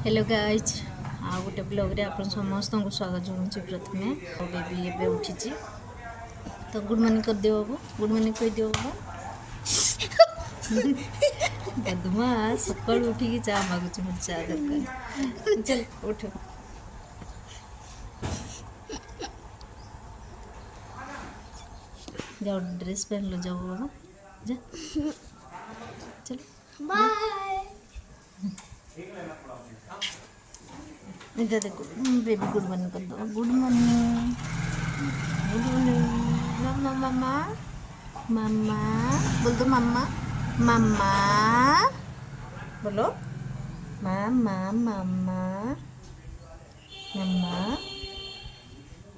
Hello guys आ गोटे blog रे आप समस्त को स्वागत जनाऊँ। प्रथमे बेबी एबे उठी तो गुड मॉर्निंग कर दियो बाबू, गुड मॉर्निंग कह दियो बाबू। गदमा सकाल उठिकी चा मागुच मत चा दरकार। चल उठ जाओ ड्रेस पहन लो, जाओ बाबा जा चल बाय। इधर देखो बेबी गुड मॉर्निंग कर दो, गुड मॉर्निंग गुड मॉर्निंग। मम्मा मम्मा मम्मा बोल दो, मम्मा मम्मा बोलो, मम्मा मम्मा मम्मा।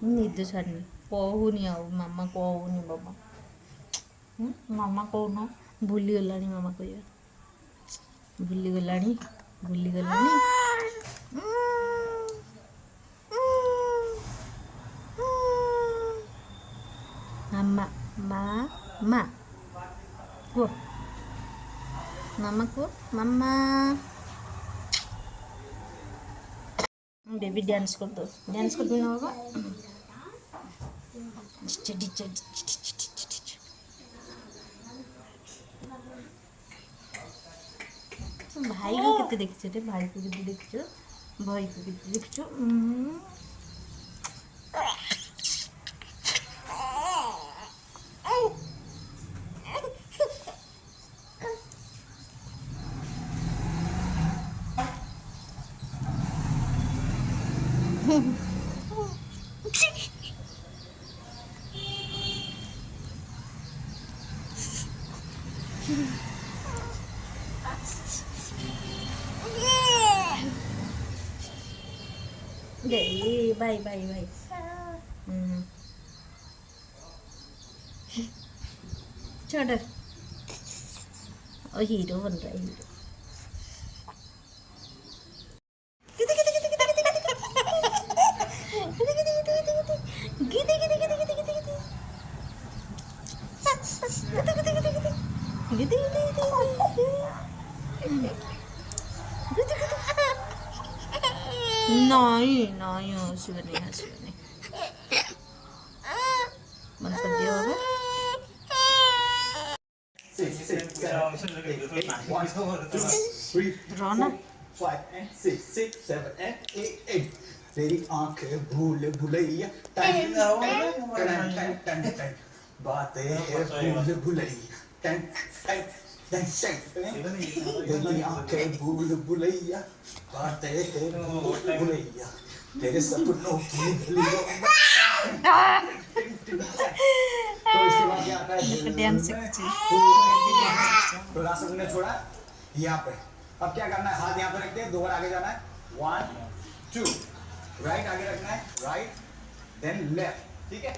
निद छाड़नी कहूनी आ मामा कहूनी बाबा, मामा कहून भूलीगला मामा कह भूलीगला। मामा मामा को मामा को मामा। बेबी डांस कर दो, डांस कर दो ना बाबा। भाई को कितने देखछ रे, भाई को कितने देखछ, भाई को कितने देखछ। Bye bye bye. छोड़ और हीरो बन रहा है, हीरो। नहीं नहीं हंसबे नहीं बंद कर दिया होगा। रोना तेरी आंखें भूल भुलैया बातें भूल भुलैया, तेरी आंखें भूल भुलैया बातें भूल भुलैया, तेरे सपनों की गलियों। तो इसके बाद क्या आता है? तो रास्ता तुमने छोड़ा यहाँ पे। अब क्या करना है? हाथ यहाँ पे रखते हैं, दो बार आगे जाना है। 1 2 राइट आगे रखना है, राइट देन लेफ्ट, ठीक है।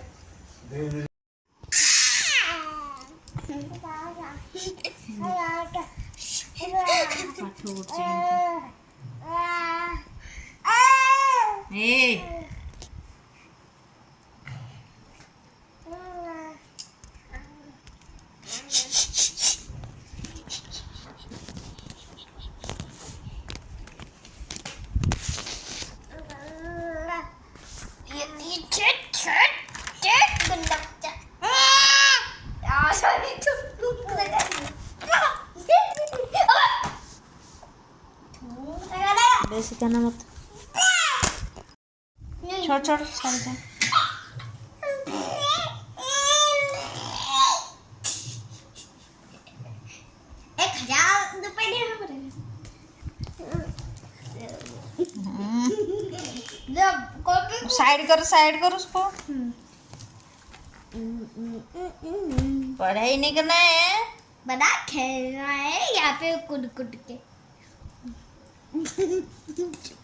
वैसे कहना मत, छोड़ छोड़ सारे जा। साइड कर उसको। पढ़ाई नहीं करना है, बड़ा खेलना है यहाँ पे कूद कूद के।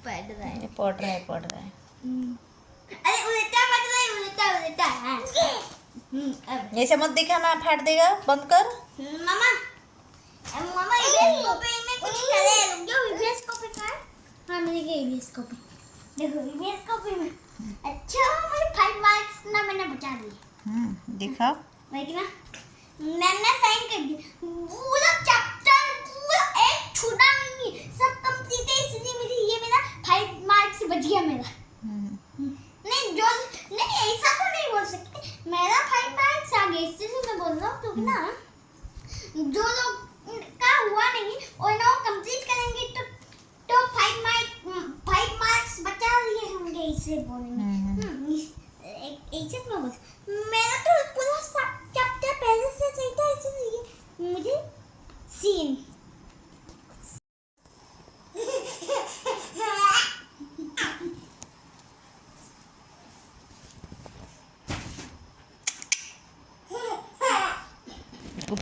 पढ़ रहा है। अरे उल्टा है। ऐसे मत दिखाना, फाड़ देगा, बंद कर। मामा मामा ईबीएस कॉपी में कुछ करे, रुक जाओ। ईबीएस कॉपी का हाँ मैंने कहा ईबीएस कॉपी देखो, ईबीएस कॉपी में अच्छा मुझे 5 मार्क्स ना मैंने बचा दिए। दिखा वही ना, मैंने साइन कर दी। पूरा चैप्टर पूरा एक छूटा नहीं, सब कंप्लीट है, इसलिए मेरी ये मेरा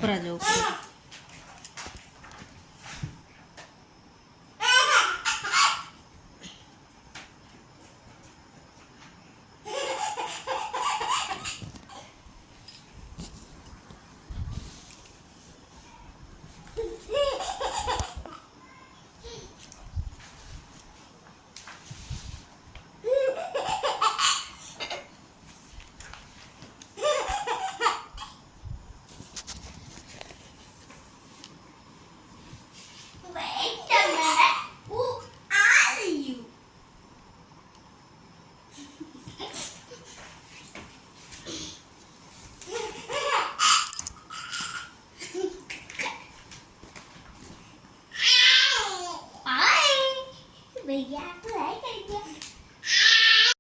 ऊपर आ जाओ ऊपर।